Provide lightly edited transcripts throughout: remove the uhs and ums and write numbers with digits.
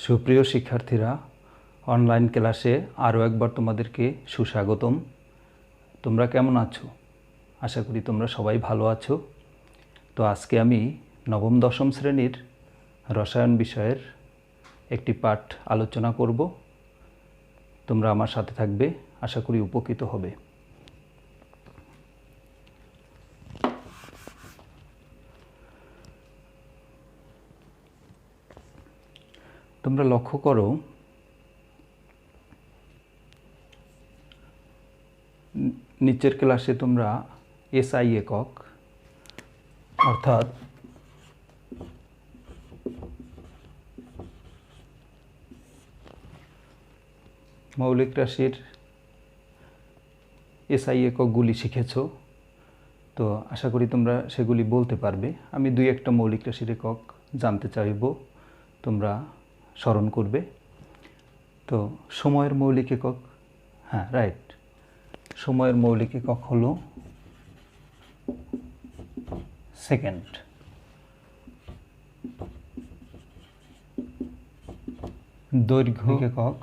সুপ্রিয় শিক্ষার্থীরা, অনলাইন ক্লাসে আরও একবার তোমাদেরকে সুস্বাগতম। তোমরা কেমন আছো? আশা করি তোমরা সবাই ভালো আছো। তো আজকে আমি নবম দশম শ্রেণীর রসায়ন বিষয়ের একটি পাঠ আলোচনা করব। তোমরা আমার সাথে থাকবে, আশা করি উপকৃত হবে। তোমরা লক্ষ্য করো, নিচের ক্লাসে তোমরা এসআই একক অর্থাৎ মৌলিক রাশির এসআই এককগুলি শিখেছ। তো আশা করি তোমরা সেগুলি বলতে পারবে। আমি দুই একটা মৌলিক রাশির একক জানতে চাইব, তোমরা স্মরণ করবে। তো সময়ের মৌলিক একক, হ্যাঁ রাইট, সময়ের মৌলিক একক হলো সেকেন্ড। দৈর্ঘ্য একক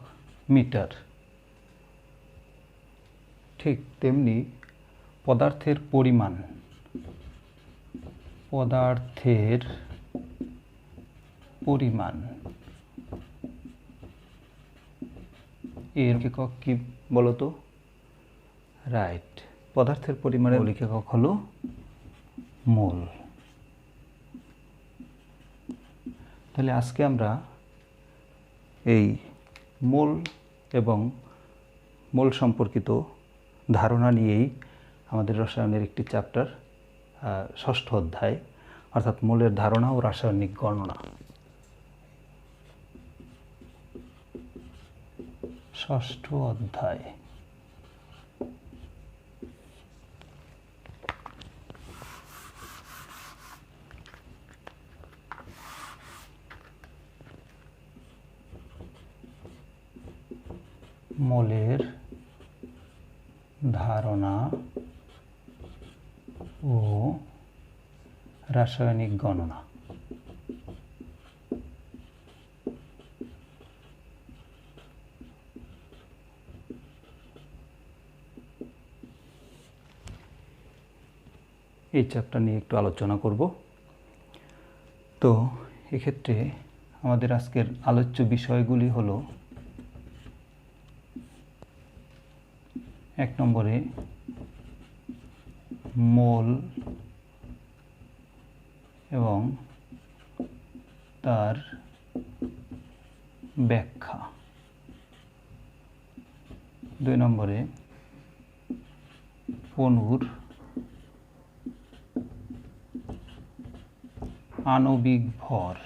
মিটার। ঠিক তেমনি পদার্থের পরিমাণ, এর একক কি বলো তো? রাইট, পদার্থের পরিমাণের মৌলিক একক হলো মোল। তাহলে আজকে আমরা এই মোল এবং মোল সম্পর্কিত ধারণা নিয়েই আমাদের রসায়নের একটি চ্যাপ্টার, ষষ্ঠ অধ্যায়, অর্থাৎ মোলের ধারণা ও রাসায়নিক গণনা, ষষ্ঠ অধ্যায়। মোলের ধারণা ও রাসায়নিক গণনা। এই চ্যাপ্টার নিয়ে একটু আলোচনা করব। তো এক্ষেত্রে আমাদের আজকের আলোচ্য বিষয়গুলি হলো, এক নম্বরে মোল এবং তার ব্যাখ্যা। দুই নম্বরে অণুর আণবিক ভর।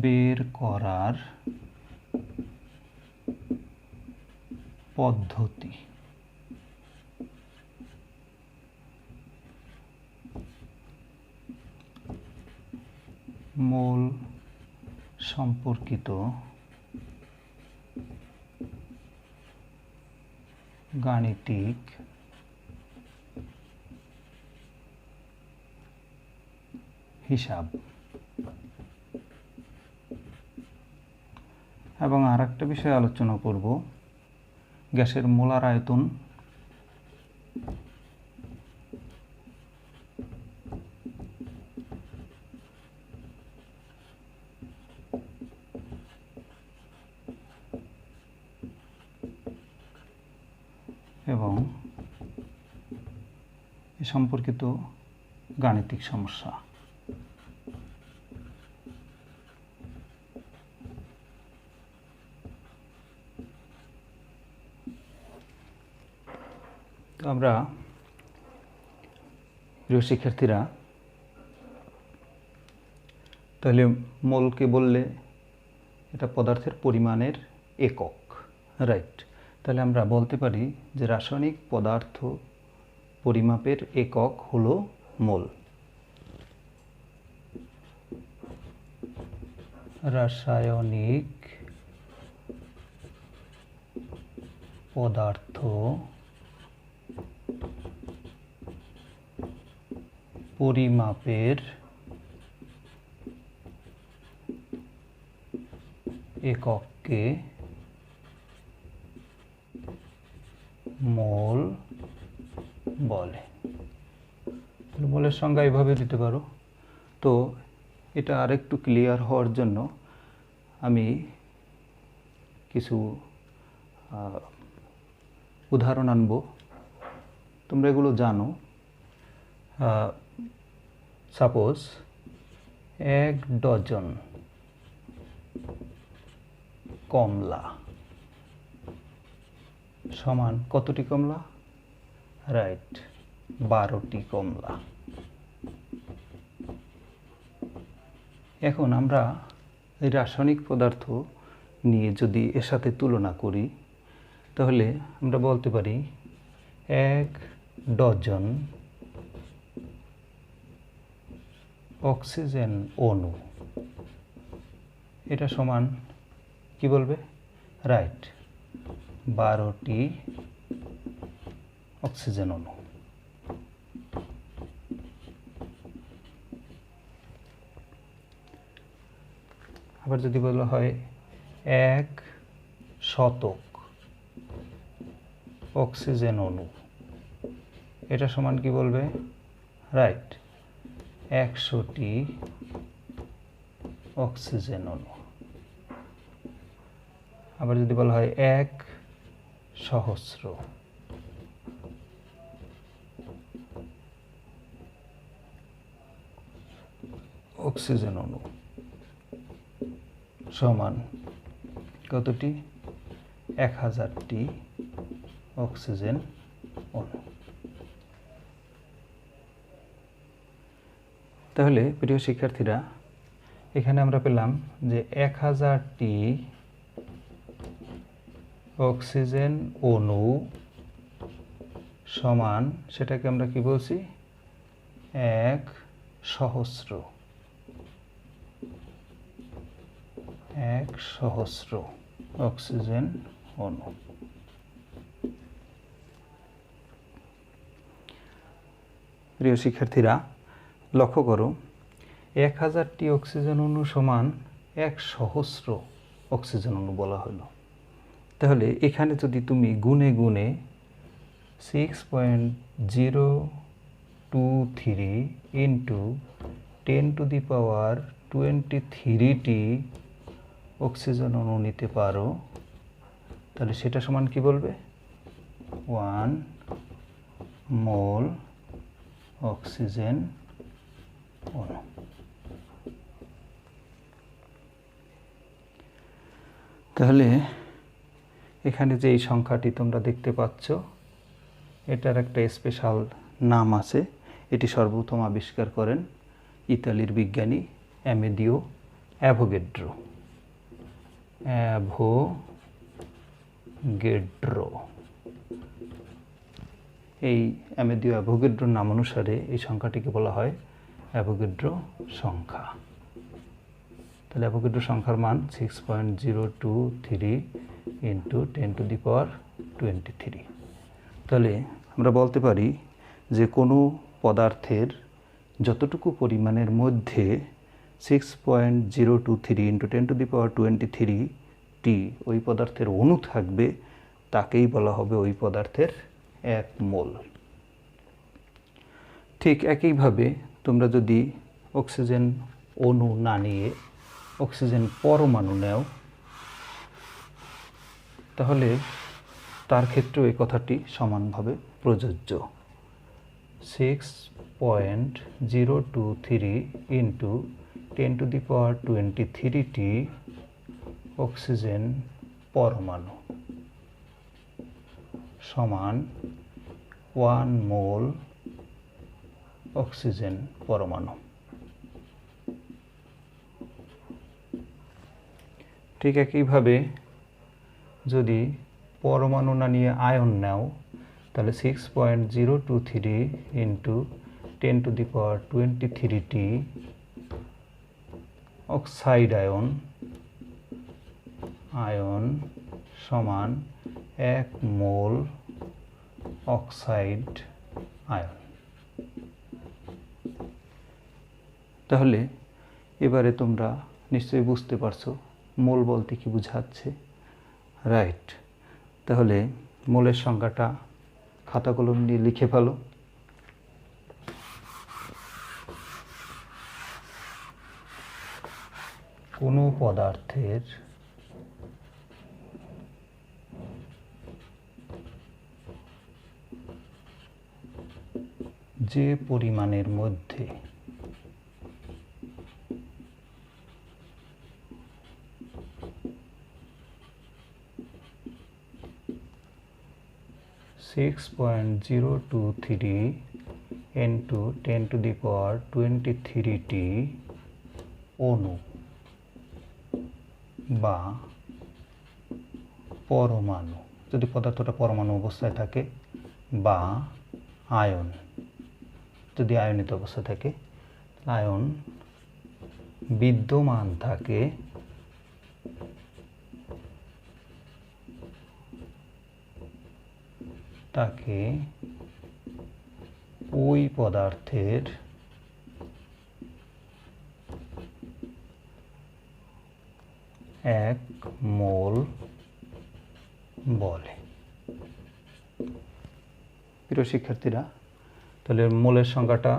বের করার পদ্ধতি। মোল সম্পর্কিত গাণিতিক হিসাব। এবং আর একটা বিষয় আলোচনা করব, গ্যাসের মোলার আয়তন এবং এ সম্পর্কিত গাণিতিক সমস্যা। তো আমরা প্রিয় শিক্ষার্থীরা, তাহলে মোলকে বললে এটা পদার্থের পরিমাণের একক, রাইট। তাহলে আমরা বলতে পারি যে রাসায়নিক পদার্থ পরিমাপের একক হলো মোল। রাসায়নিক পদার্থ পরিমাপের একককে মোল বলে। মোলের সংজ্ঞা এভাবে দিতে পারো। তো এটা আরেকটু ক্লিয়ার হওয়ার জন্য আমি কিছু উদাহরণ আনব। তোমরা এগুলো জানো। সাপোজ 1 ডজন কমলা সমান কতটি কমলা? রাইট, 12টি কমলা। এখন আমরা এই রাসায়নিক পদার্থ নিয়ে যদি এর সাথে তুলনা করি, তাহলে আমরা বলতে পারি 1 ডজন অক্সিজেন অণু, এটা সমান কি বলবে? রাইট, 12টি অক্সিজেন অণু। আবার যদি বলা হয় 1 শতক অক্সিজেন অণু, এটা সমান কি বলবে? রাইট, 100টি অক্সিজেন অণু। আবার যদি বলা হয় 1 সহস্র অক্সিজেন অণু সমান কতটি? 1000টি অক্সিজেন অণু। তাহলে প্রিয় শিক্ষার্থীরা, এখানে আমরা পেলাম যে 1000টি অক্সিজেন অণু সমান, সেটাকে আমরা কি বলছি? 1 সহস্র অক্সিজেন অণু। প্রিয় শিক্ষার্থীরা, লক্ষ্য করো, 1000টি অক্সিজেন অণু সমান 1 সহস্র অক্সিজেন অণু বলা হলো। তাহলে এখানে যদি তুমি গুণে গুণে 6.023 ইন্টু 10⁻23টি অক্সিজেন অণু নিতে পারো, তাহলে সেটা সমান কি বলবে? 1 মোল অক্সিজেন অণু। তাহলে এখানে যে এই সংখ্যাটি তোমরা দেখতে পাচ্ছ, এটার একটা স্পেশাল নাম আছে। এটি সর্বপ্রথম আবিষ্কার করেন ইতালির বিজ্ঞানী অ্যামেদিও অ্যাভোগাড্রো। এই অ্যামেদিও অ্যাভোগাড্রোর নাম অনুসারে এই সংখ্যাটিকে বলা হয় অ্যাভোগাড্রো সংখ্যা। তাহলে অ্যাভোগাড্রো সংখ্যার মান 6.023 ইন্টু 10⁻23। তাহলে আমরা বলতে পারি যে কোনো পদার্থের যতটুকু পরিমাণের মধ্যে 6.023 ইন্টু 10⁻23টি ওই পদার্থের অণু থাকবে, তাকেই বলা হবে ওই পদার্থের 1 মোল। ঠিক একইভাবে তোমরা যদি অক্সিজেন অণু না নিয়ে অক্সিজেন পরমাণু নাও, তাহলে তার ক্ষেত্রেও এই কথাটি সমানভাবে প্রযোজ্য। 6.023 ইন্টু 10⁻23টি অক্সিজেন পরমাণু সমান 1 মোল অক্সিজেন পরমাণু। ঠিক একইভাবে যদি পরমাণু না নিয়ে আয়ন নাও, তাহলে 6.023 ইন্টু 10⁻23টি অক্সাইড আয়ন সমান 1 মোল অক্সাইড আয়ন। তাহলে এবারে তোমরা নিশ্চয়ই বুঝতে পারছো মোল বলতে কি বোঝাচ্ছে? রাইট, তাহলে মোলের সংখ্যাটা খাতা কলম নিয়ে লিখে ফেলো। কোনো পদার্থের যে পরিমাণের মধ্যে সিক্স 6.023 into 10⁻23t অণু বা পরমাণু, যদি পদার্থটা পরমাণু অবস্থায় থাকে, বা আয়ন, যদি আয়নিত অবস্থায় থাকে, আয়ন বিদ্যমান থাকে তাকে ওই পদার্থের এক মোল বলে। প্রিয় শিক্ষার্থীরা, তাহলে মোলের সংখ্যাটা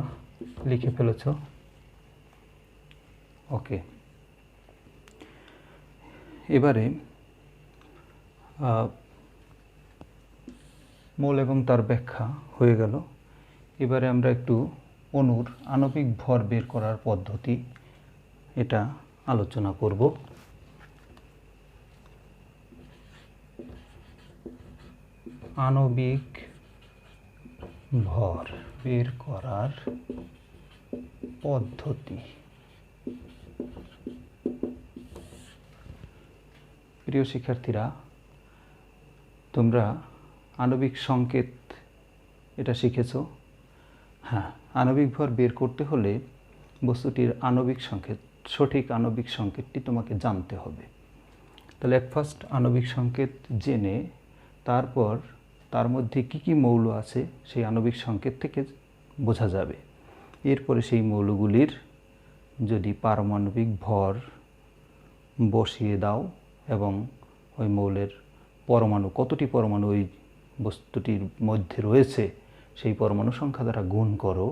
লিখে ফেলেছ। ওকে, এবারে মোল এবং তার ব্যাখ্যা হয়ে গেল। এবারে আমরা একটু অণুর আণবিক ভর বের করার পদ্ধতি এটা আলোচনা করব। আণবিক ভর বের করার পদ্ধতি। প্রিয় শিক্ষার্থীরা, তোমরা আণবিক সংকেত এটা শিখেছ। হ্যাঁ, আণবিক ভর বের করতে হলে বস্তুটির আণবিক সংকেত, সঠিক আণবিক সংকেতটি তোমাকে জানতে হবে। তাহলে এক ফার্স্ট আণবিক সংকেত জেনে তারপর তার মধ্যে কি কি মৌল আছে সেই আণবিক সংকেত থেকে বোঝা যাবে। এরপরে সেই মৌলগুলির যদি পারমাণবিক ভর বসিয়ে দাও এবং ওই মৌলের পরমাণু, কতটি পরমাণু ওই বস্তুটির মধ্যে রয়েছে সেই পরমাণু সংখ্যা দ্বারা গুণ করো,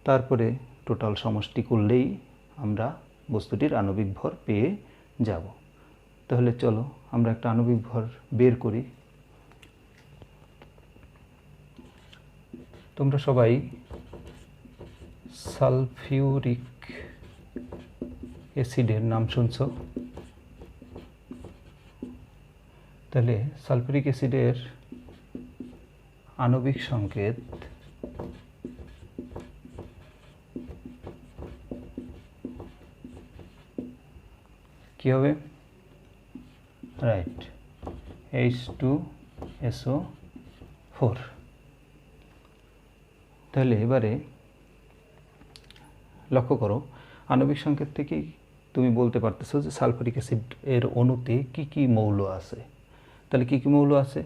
তারপরে টোটাল সমষ্টি করলেই আমরা বস্তুটির আণবিক ভর পেয়ে যাব। তাহলে চলো আমরা একটা আণবিক ভর বের করি। তোমরা সবাই সালফিউরিক অ্যাসিডের নাম শুনছ। তাহলে সালফিউরিক অ্যাসিডের আণবিক সংকেত কি হবে? Right, H2SO4। তাহলে এবারে লক্ষ্য করো, আণবিক সংকেত থেকেই তুমি বলতে পারতেছো যে সালফিউরিক অ্যাসিড এর অণুতে কি কি মৌল আছে। তাহলে কি কি মৌল আছে?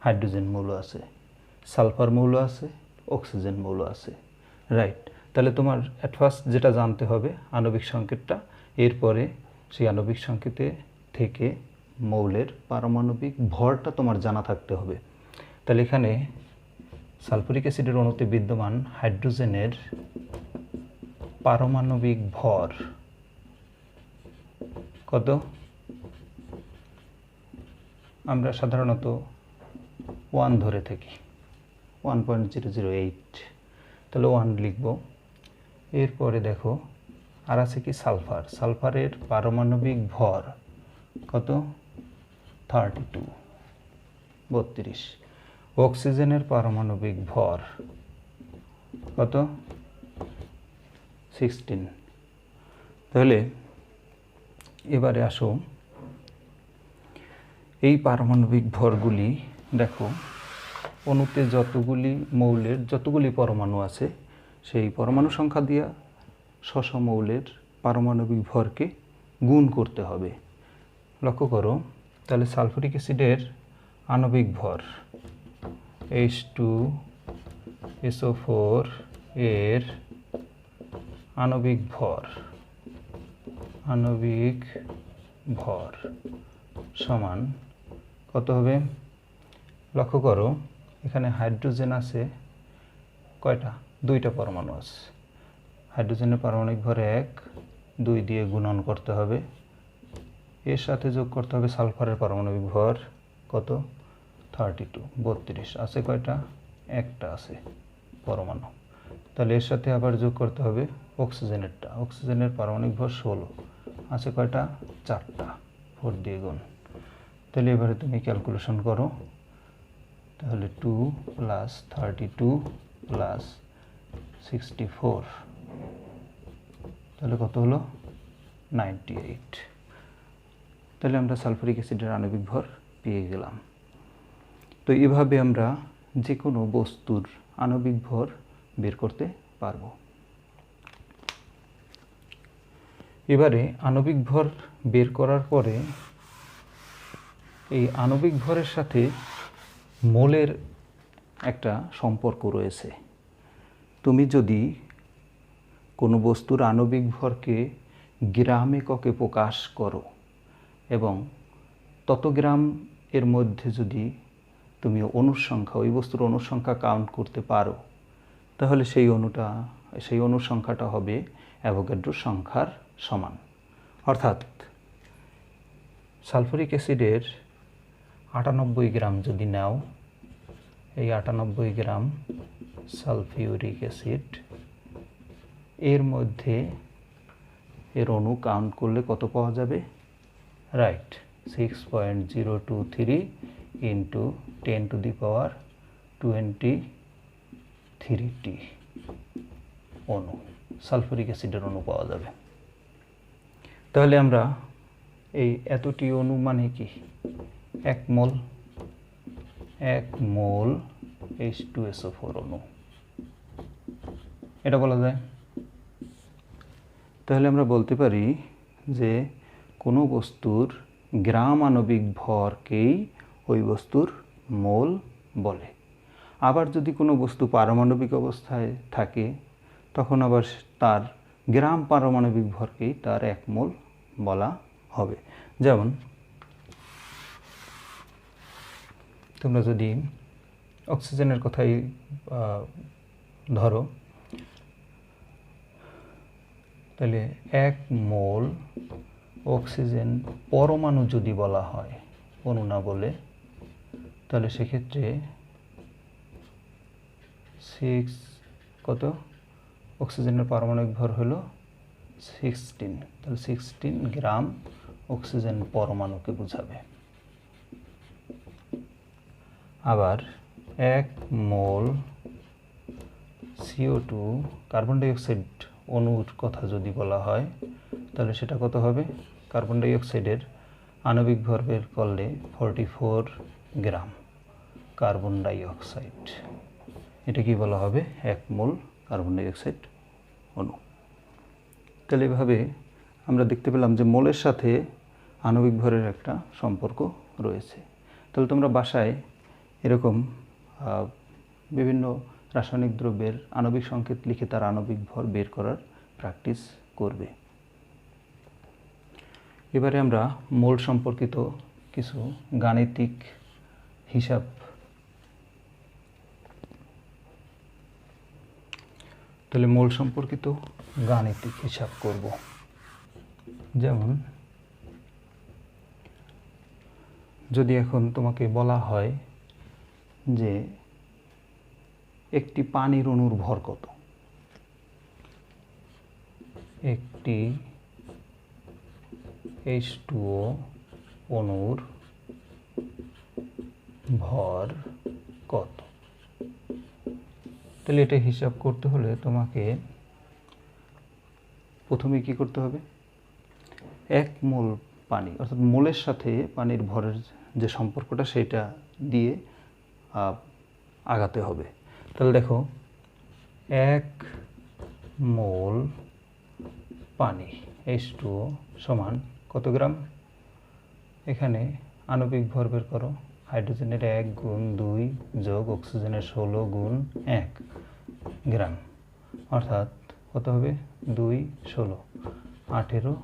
হাইড্রোজেন মৌল আছে, সালফার মৌল আছে, অক্সিজেন মৌল আছে। রাইট, তাহলে তোমার অ্যাট ফার্স্ট যেটা জানতে হবে আণবিক সংকেতটা, এরপরে সেই আণবিক সংকেতে থেকে মৌলের পারমাণবিক ভরটা তোমার জানা থাকতে হবে। তাহলে এখানে সালফিউরিক অ্যাসিডের অণুতে বিদ্যমান হাইড্রোজেনের পারমাণবিক ভর কত? আমরা সাধারণত 1 ধরে থাকি, 1.008। তাহলে 1 লিখব। এরপরে দেখো আর আছে কি? সালফার। সালফারের পারমাণবিক ভর কত? 32। অক্সিজেনের পারমাণবিক ভর কত? 16। তাহলে এবারে আসো, এই পারমাণবিক ভরগুলি দেখো, অণুতে যতগুলি মৌলের যতগুলি পরমাণু আছে সেই পরমাণু সংখ্যা দিয়া স্ব মৌলের পারমাণবিক ভরকে গুণ করতে হবে। লক্ষ্য করো, তাহলে সালফিউরিক অ্যাসিডের আণবিক ভর H2SO4 এর আণবিক ভর ভর সমান কত হবে? লক্ষ্য করো এখানে হাইড্রোজেন আছে কয়টা? 2টা পরমাণু আছে। হাইড্রোজেনের পারমাণবিক ভর 1, 2 দিয়ে গুণন করতে হবে, এর সাথে যোগ করতে হবে সালফারের পারমাণবিক ভর কত? 32, 32 আছে কয়টা? একটা আছে পরমাণু। তাহলে এর সাথে আবার যোগ করতে হবে অক্সিজেনেরটা, অক্সিজেনের পারমাণবিক ভর 16 আছে কয়টা? 4টা, 4 দিয়ে গুণ। তাহলে এবারে তুমি ক্যালকুলেশন করো, তাহলে 2 + 32 + 64 তাহলে কত হলো? 98। তাহলে আমরা সালফারিক অ্যাসিডের আণবিক ভর পেয়ে গেলাম। তো এভাবে আমরা যে কোনো বস্তুর আণবিক ভর বের করতে পারবো। এবারে আণবিক ভর বের করার পরে এই আণবিক ভরের সাথে মোলের একটা সম্পর্ক রয়েছে। তুমি যদি কোনো বস্তুর আণবিক ভরকে গ্রাম এককে প্রকাশ করো এবং তত গ্রাম এর মধ্যে যদি তুমি অণুর সংখ্যা, ওই বস্তুর অণুর সংখ্যা কাউন্ট করতে পারো, তাহলে সেই অণুর সংখ্যাটা হবে অ্যাভোগাড্রোর সংখ্যার সমান। অর্থাৎ সালফারিক অ্যাসিডের 98 গ্রাম যদি নাও, এই 98 গ্রাম সালফিউরিক অ্যাসিড এর মধ্যে এর অণু কাউন্ট করলে কত পাওয়া যাবে? রাইট, 6.023 × 10⁻23t অণু সালফারিক অ্যাসিডের অণু পাওয়া যাবে। তাহলে আমরা এই এতটি অণু মানে কি? 1 মোল H2SO4 অণু, এটা বলা যায়। তাহলে আমরা বলতে পারি যে কোনো বস্তুর গ্রাম আণবিক ভরকেই ওই বস্তুর মোল বলে। আবার যদি কোনো বস্তু পারমাণবিক অবস্থায় থাকে তখন আবার তার গ্রাম পারমাণবিক ভরকেই তার 1 মোল বলা হবে। যেমন তোমরা যদি অক্সিজেনের কথাই ধরো, তাহলে 1 মোল অক্সিজেন পরমাণু যদি বলা হয়, অণু না বলে, তাহলে সেক্ষেত্রে 6 কত? অক্সিজেনের পারমাণবিক ভর হলো 16, তাহলে 16 গ্রাম অক্সিজেন পরমাণুকে বোঝাবে। আবার 1 মোল CO2 কার্বন ডাইঅক্সাইড অণুর কথা যদি বলা হয়, তাহলে সেটা কত হবে? কার্বন ডাইঅক্সাইডের আণবিক ভর বের করলে 44 গ্রাম কার্বন ডাইঅক্সাইড, এটা কি বলা হবে? 1 মোল কার্বন ডাইঅক্সাইড অণু। তাহলে এভাবে আমরা দেখতে পেলাম যে মোলের সাথে আণবিক ভরের একটা সম্পর্ক রয়েছে। তাহলে তোমরা বাসায় এরকম বিভিন্ন রাসায়নিক দ্রব্যের আণবিক সংকেত লিখে তার আণবিক ভর বের করার প্র্যাকটিস করবে। এবারে আমরা মোল সম্পর্কিত কিছু গাণিতিক হিসাব তাহলে মোল সম্পর্কিত গাণিতিক হিসাব করব। যেমন যদি এখন তোমাকে বলা হয় যে একটি পানির অণুর ভর কত, একটি H2O অণুর ভর কত, তাহলে এটা হিসাব করতে হলে তোমাকে প্রথমে কি করতে হবে? 1 মোল পানি, অর্থাৎ মোলের সাথে পানির ভরের যে সম্পর্কটা সেটা দিয়ে আগাতে হবে। তাহলে দেখো 1 মোল পানি H2O সমান কত গ্রাম? এখানে আণবিক ভর বের করো, হাইড্রোজেনের 1 গুণ 2 যোগ অক্সিজেনের 16 গুণ 1 গ্রাম, অর্থাৎ কত হবে? 2 16 18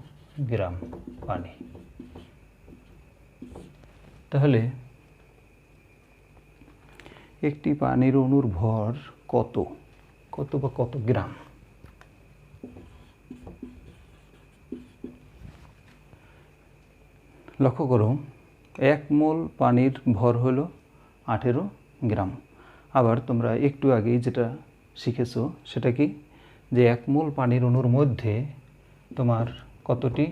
গ্রাম পানি। তাহলে একটি পানির অণুর ভর কত বা কত গ্রাম? লক্ষ্য করো, 1 মোল পানির ভর হলো 18 গ্রাম। আবার তোমরা একটু আগেই যেটা শিখেছো সেটা কি, যে 1 মোল পানির অণুর মধ্যে তোমার কতটি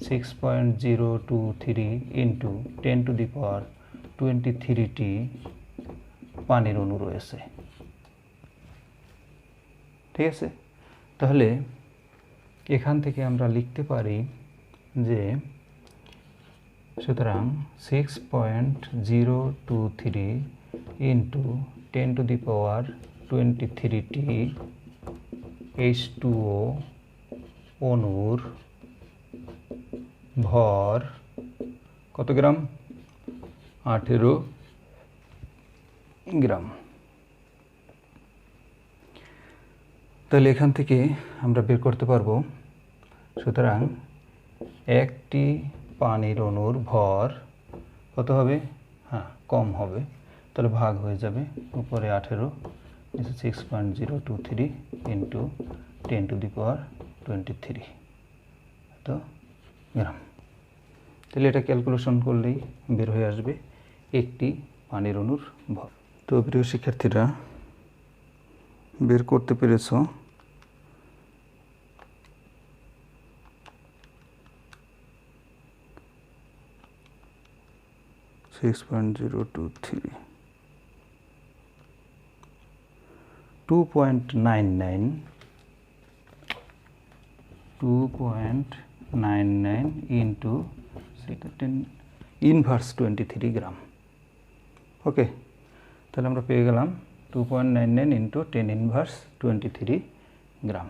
6.023 ইন্টু 10⁻23টি পানির অণু রয়েছে। ঠিক আছে, তাহলে এখান থেকে আমরা লিখতে পারি যে সুতরাং 6.023 ইন্টু 10⁻23টি H2O অণুর ভর কত গ্রাম? 18 গ্রাম। তাহলে এখান থেকে আমরা বের করতে পারবো, সুতরাং একটি পানির অণুর ভর কত হবে? হ্যাঁ, কম হবে, তাহলে ভাগ হয়ে যাবে, উপরে 18, 6.023 ইন্টু 10⁻23 তো গ্রাম। তাহলে এটা ক্যালকুলেশন করলেই বের হয়ে আসবে একটি পানির অণুর ভর। তো প্রিয় শিক্ষার্থীরা, বের করতে পেরেছো? (6.023) 2.99 ইন্টু 10 ইনভার্স 23 গ্রাম। ওকে, তাহলে আমরা পেয়ে গেলাম 2.99 ইন্টু 10 ইনভার্স 23 গ্রাম।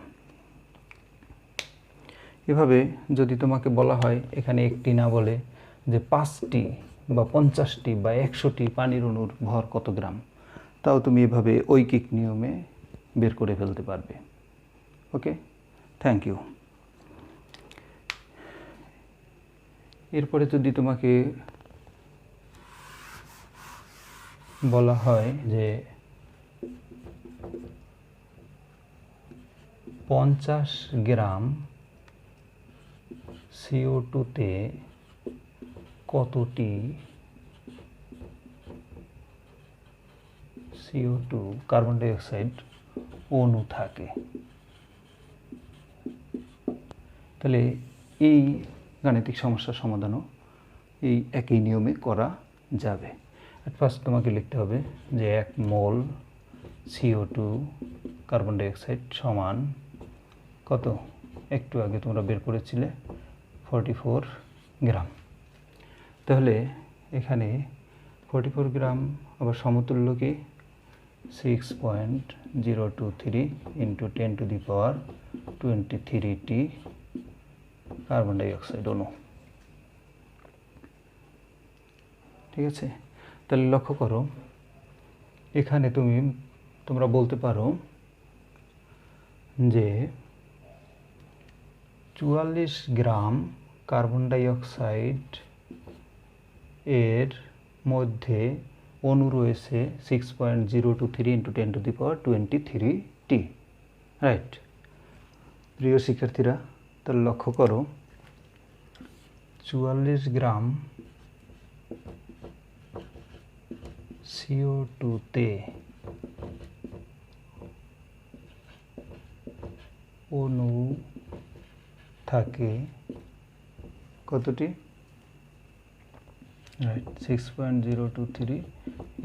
এভাবে যদি তোমাকে বলা হয় এখানে একটি না বলে যে 5টি বা 50টি বা 100টি পানির অণুর ভর কত গ্রাম, তাও তুমি এভাবে ঐকিক নিয়মে বের করে ফেলতে পারবে। ওকে, থ্যাংক ইউ। এরপরে যদি তোমাকে বলা হয় যে 50 গ্রাম CO2-তে কতটি CO2 কার্বন ডাই অক্সাইড অণু থাকে, তাহলে এই গাণিতিক সমস্যার সমাধানও এই একই নিয়মে করা যাবে। অ্যাট ফার্স্ট তোমাকে লিখতে হবে যে 1 মোল CO2 কার্বন ডাই অক্সাইড সমান কত, একটু আগে তোমরা বের করেছিলে 44 গ্রাম। তাহলে এখানে 44 গ্রাম আবার সমতুল্য কি 6.023 ইন্টু 10⁻23টি কার্বন ডাই অক্সাইড অণু। ঠিক আছে, তাহলে লক্ষ্য করো, এখানে তোমরা বলতে পারো যে 44 গ্রাম কার্বন ডাই অক্সাইড এর মধ্যে অণু রয়েছে 6.023 ইন্টু 10⁻23টি। রাইট। প্রিয় শিক্ষার্থীরা, তাহলে লক্ষ্য করো 44 গ্রাম CO2-তে অণু থাকে কতটি? রাইট, 6.023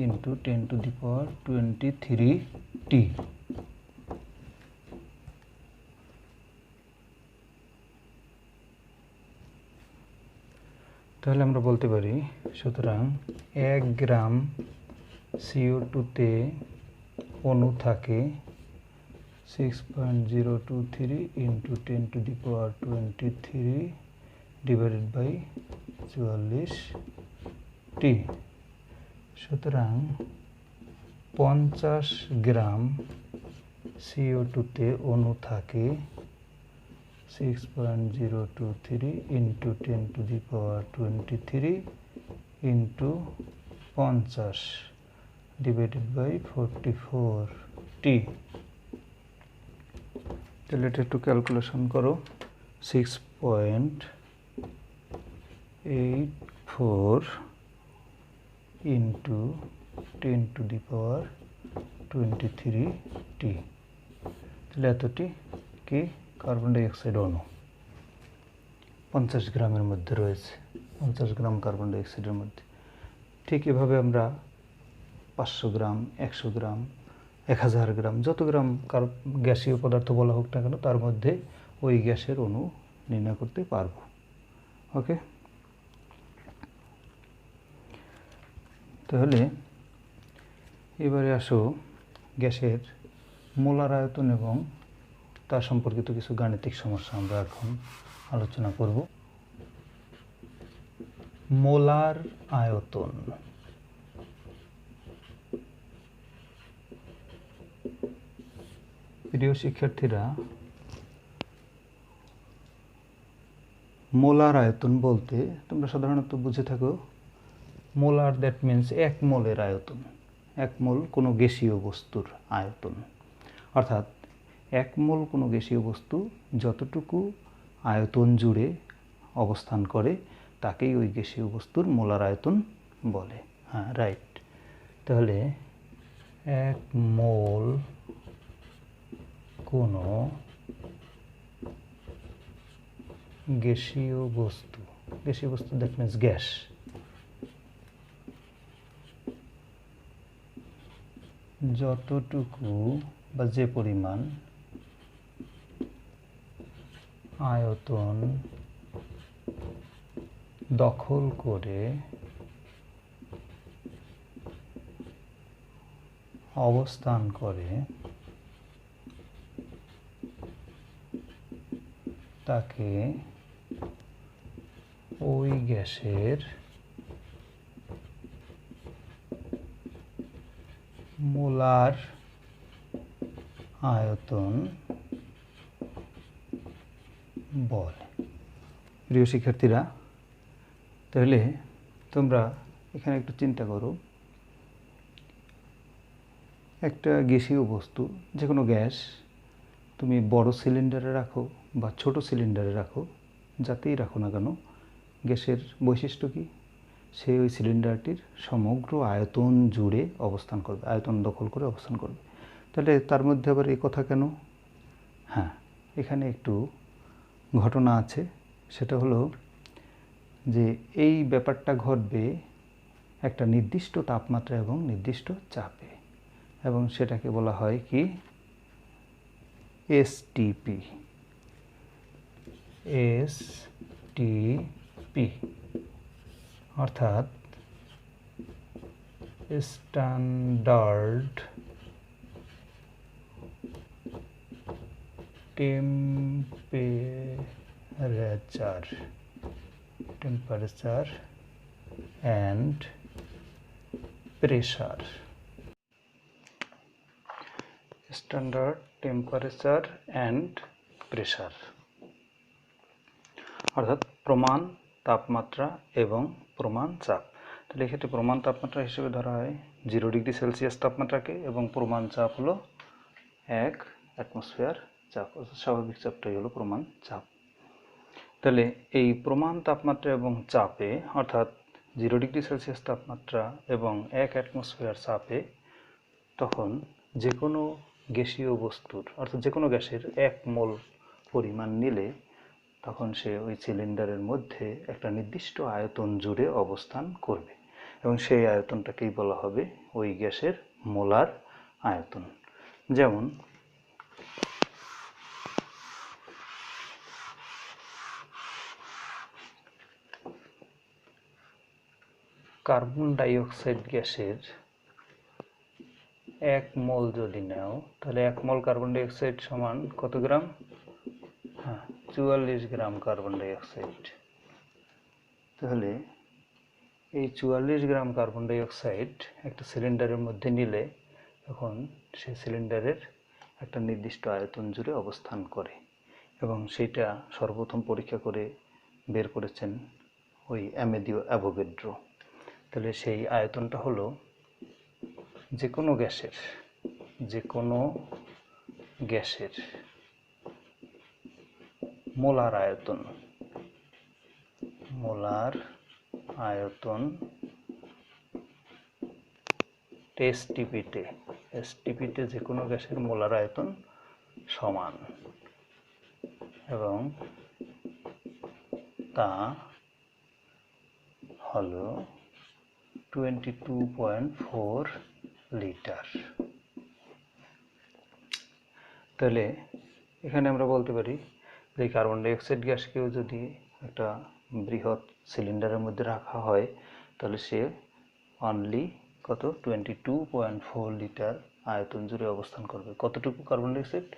ইন্টু 10⁻23টি। তাহলে আমরা বলতে পারি, সুতরাং 1 গ্রাম CO2-তে অণু থাকে 6.023 ইন্টু 10⁻23 ডিভাইডেড বাই 44টি। সুতরাং 50 গ্রাম CO2-তে অণু থাকে 6.023 into 10⁻23 into 50 divided by 44t। তাহলে এটা একটু ক্যালকুলেশন করো। 6.84 ইন্টু 10⁻23t। তাহলে এতটি কি কার্বন ডাইঅক্সাইড অণু 50 গ্রামের মধ্যে রয়েছে, 50 গ্রাম কার্বন ডাইঅক্সাইডের মধ্যে। ঠিক এভাবে আমরা 500 গ্রাম, 100 গ্রাম, 1000 গ্রাম, যত গ্রাম গ্যাসীয় পদার্থ বলা হোক না কেন, তার মধ্যে ওই গ্যাসের অণু নির্ণয় করতে পারবো। ওকে, তাহলে এবারে আসো গ্যাসের মোলার আয়তন এবং তার সম্পর্কিত কিছু গাণিতিক সমস্যা আমরা এখন আলোচনা করব। মোলার আয়তন। প্রিয় শিক্ষার্থীরা, মোলার আয়তন বলতে তোমরা সাধারণত বুঝে থাকো, মোলার দ্যাট মিন্স 1 মোলের আয়তন। 1 মোল কোনো গ্যাসীয় বস্তুর আয়তন, অর্থাৎ 1 মোল কোনো গ্যাসীয় বস্তু যতটুকু আয়তন জুড়ে অবস্থান করে তাকেই ওই গ্যাসীয় বস্তুর মোলার আয়তন বলে। হ্যাঁ, রাইট। তাহলে 1 মোল কোনো গ্যাসীয় বস্তু, গ্যাসীয় বস্তু দ্যাট মিন্স গ্যাস, যতটুকু বা যে পরিমাণ আয়তন দখল করে অবস্থান করে তাকে ওই গ্যাসের মোলার আয়তন বলে। প্রিয় শিক্ষার্থীরা, তাহলে তোমরা এখানে একটু চিন্তা করো, একটা গ্যাসীয় বস্তু, যে কোনো গ্যাস তুমি বড় সিলিন্ডারে রাখো বা ছোট সিলিন্ডারে রাখো, যাতেই রাখো না কেন, গ্যাসের বৈশিষ্ট্য কি? সে ওই সিলিন্ডারটির সমগ্র আয়তন জুড়ে অবস্থান করবে, আয়তন দখল করে অবস্থান করবে। তাহলে তার মধ্যে আবার এই কথা কেন? হ্যাঁ, এখানে একটু ঘটনা আছে। সেটা হলো যে এই ব্যাপারটা ঘটবে একটা নির্দিষ্ট তাপমাত্রা এবং নির্দিষ্ট চাপে, এবং সেটাকে বলা হয় কি এসটিপি। এসটিপি অর্থাৎ standard temperature and pressure. Standard temperature and pressure অর্থাৎ প্রমাণ তাপমাত্রা এবং প্রমাণ চাপ। তাহলে এক্ষেত্রে প্রমাণ তাপমাত্রা হিসেবে ধরা হয় 0 ডিগ্রি সেলসিয়াস তাপমাত্রাকে, এবং প্রমাণ চাপ হলো 1 অ্যাটমসফিয়ার চাপ, অর্থাৎ স্বাভাবিক চাপটাই হলো প্রমাণ চাপ। তাহলে এই প্রমাণ তাপমাত্রা এবং চাপে, অর্থাৎ 0 ডিগ্রি সেলসিয়াস তাপমাত্রা এবং 1 অ্যাটমসফিয়ার চাপে, তখন যে কোনো গ্যাসীয় বস্তুর, অর্থাৎ যে কোনো গ্যাসের 1 মোল পরিমাণ নিলে তখন সে ওই সিলিন্ডারের মধ্যে একটা নির্দিষ্ট আয়তন জুড়ে অবস্থান করবে, এবং সেই আয়তনটাকেই বলা হবে ওই গ্যাসের মোলার আয়তন। যেমন কার্বন ডাইঅক্সাইড গ্যাসের 1 মোল যদি নাও, তাহলে 1 মোল কার্বন ডাইঅক্সাইড সমান কত গ্রাম? হ্যাঁ, 44 গ্রাম কার্বন ডাইঅক্সাইড। তাহলে এই 44 গ্রাম কার্বন ডাইঅক্সাইড একটা সিলিন্ডারের মধ্যে নিলে তখন সে সিলিন্ডারের একটা নির্দিষ্ট আয়তন জুড়ে অবস্থান করে, এবং সেইটা সর্বপ্রথম পরীক্ষা করে বের করেছেন ওই অ্যামেলিও অ্যাভোগাড্রো। তাহলে সেই আয়তনটা হলো যে কোনো গ্যাসের মোলার আয়তন এসটিপিতে যে কোনো গ্যাসের মোলার আয়তন সমান এবং তা হলো 22.4 লিটার। তাহলে এখানে আমরা বলতে পারি যে কার্বন ডাইঅক্সাইড গ্যাসকেও যদি একটা বৃহৎ সিলিন্ডারের মধ্যে রাখা হয় তাহলে সে অনলি কত 22.4 লিটার আয়তন জুড়ে অবস্থান করবে। কতটুকু carbon dioxide?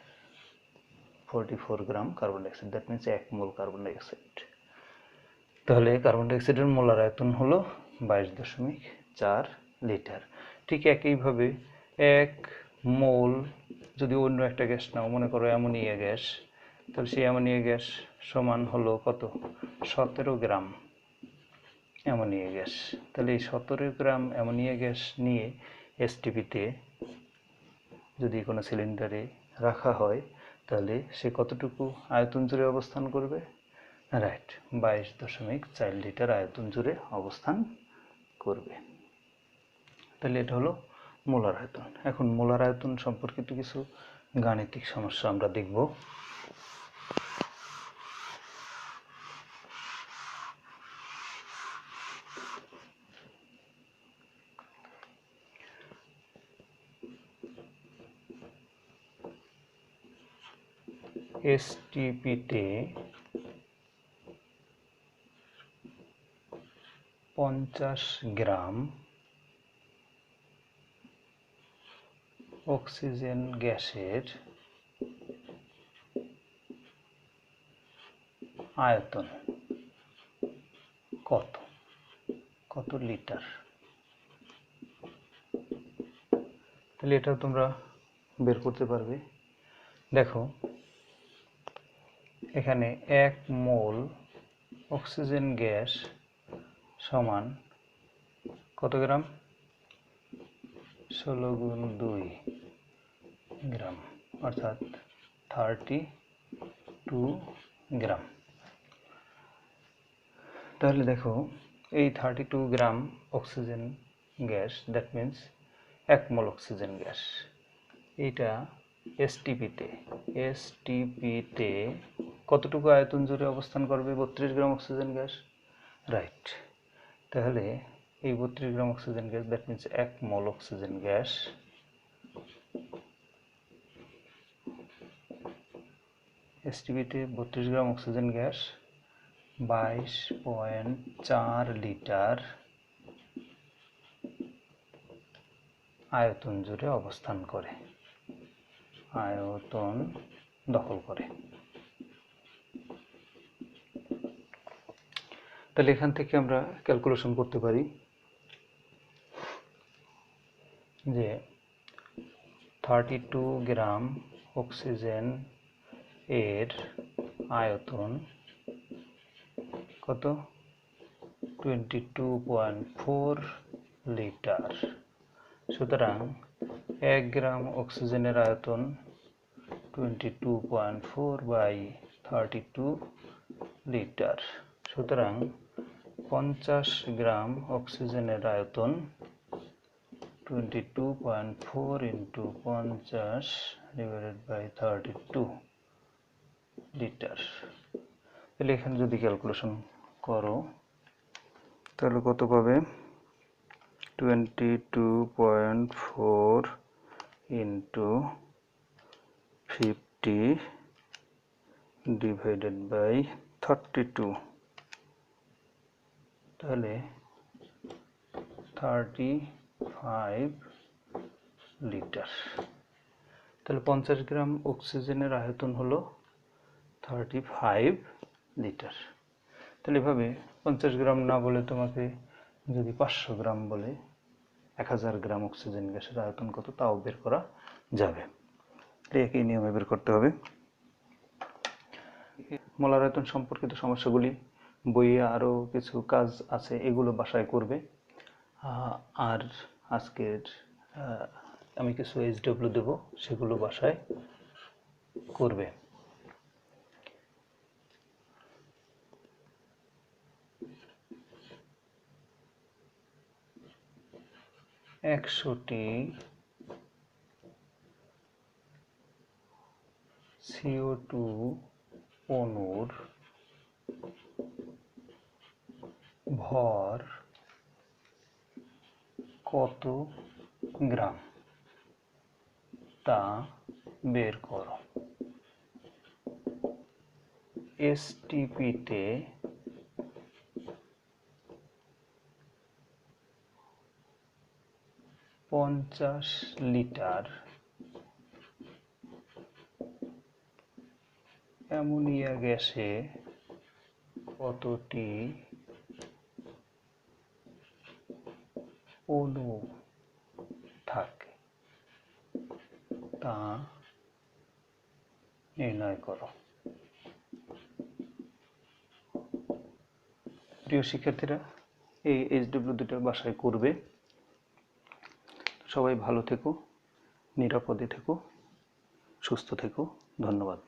44 gram carbon dioxide, that means 1 mole carbon dioxide. তাহলে কার্বন ডাইঅক্সাইডের মোলার আয়তন হলো 22.4 লিটার। ঠিক একইভাবে 1 মোল যদি অন্য একটা গ্যাস নাও, মনে করো অ্যামোনিয়া গ্যাস, তাহলে সেই অ্যামোনিয়া গ্যাস সমান হলো কত? 17 গ্রাম অ্যামোনিয়া গ্যাস। তাহলে এই 17 গ্রাম অ্যামোনিয়া গ্যাস নিয়ে এসটিপিতে যদি কোনো সিলিন্ডারে রাখা হয় তাহলে সে কতটুকু আয়তন জুড়ে অবস্থান করবে? রাইট, 22.4 লিটার আয়তন জুড়ে অবস্থান করবে। তাহলে এটা হলো মোলার আয়তন। এখন মোলার আয়তন সম্পর্কিত কিছু গাণিতিক সমস্যা আমরা দেখব। এসটিপিতে 50 গ্রাম অক্সিজেন গ্যাসের আয়তন কত লিটার? তাহলে এটা তোমরা বের করতে পারবে। দেখো এখানে 1 মোল অক্সিজেন গ্যাস সমান কত গ্রাম? 16 গুণ 2 গ্রাম, অর্থাৎ 32 গ্রাম। তাহলে দেখো এই 32 gram oxygen gas, that means 1 mole oxygen gas, এইটা এসটিপিতে কতটুকু আয়তন জুড়ে অবস্থান করবে? 32 গ্রাম অক্সিজেন গ্যাস। রাইট, তাহলে এই 32 gram oxygen gas, that means 1 mole oxygen gas এসটিপিতে 32 গ্রাম অক্সিজেন গ্যাস 22.4 লিটার আয়তন জুড়ে অবস্থান করে, আয়তন দখল করে। তাহলে এখান থেকে আমরা ক্যালকুলেশন করতে পারি যে 32 গ্রাম অক্সিজেন এর আয়তন কত? 22.4 লিটার। সুতরাং 1 গ্রাম অক্সিজেনের আয়তন 22.4 বাই 32 লিটার। সুতরাং 50 গ্রাম অক্সিজেনের আয়তন 22.4 ইন্টু 50 ডিভাইডেড বাই 32 লিটার। তাহলে এখানে যদি ক্যালকুলেশন করো তাহলে কত পাবে? 22.4 ইন্টু 50 ডিভাইডেড বাই 32, তাহলে 35 লিটার। তাহলে 50 গ্রাম অক্সিজেনের আয়তন হলো 35 লিটার। তাহলে এভাবে 50 গ্রাম না বলে তোমাকে যদি 500 গ্রাম বলে 1000 গ্রাম অক্সিজেন গ্যাসের আয়তন কত তাও বের করা যাবে। একই নিয়মে বের করতে হবে। মোলার আয়তন সম্পর্কিত সমস্যাগুলি বইয়ে আরও কিছু কাজ আছে, এগুলো বাসায় করবে। আর আজকের আমি কিছু এইচডব্লিউ দেব, সেগুলো বাসায় করবে। একশোটি CO2 অণুর ভর কত গ্রাম তা বের করো। STP-তে 50 লিটার অ্যামোনিয়া গ্যাসে কতটি অণু থাকে তা নির্ণয় করো। প্রিয় শিক্ষার্থীরা, এই এইচডব্লিউ দুটো বাসায় করবে। সবাই ভালো থেকো, নিরাপদে থেকো, সুস্থ থেকো। ধন্যবাদ।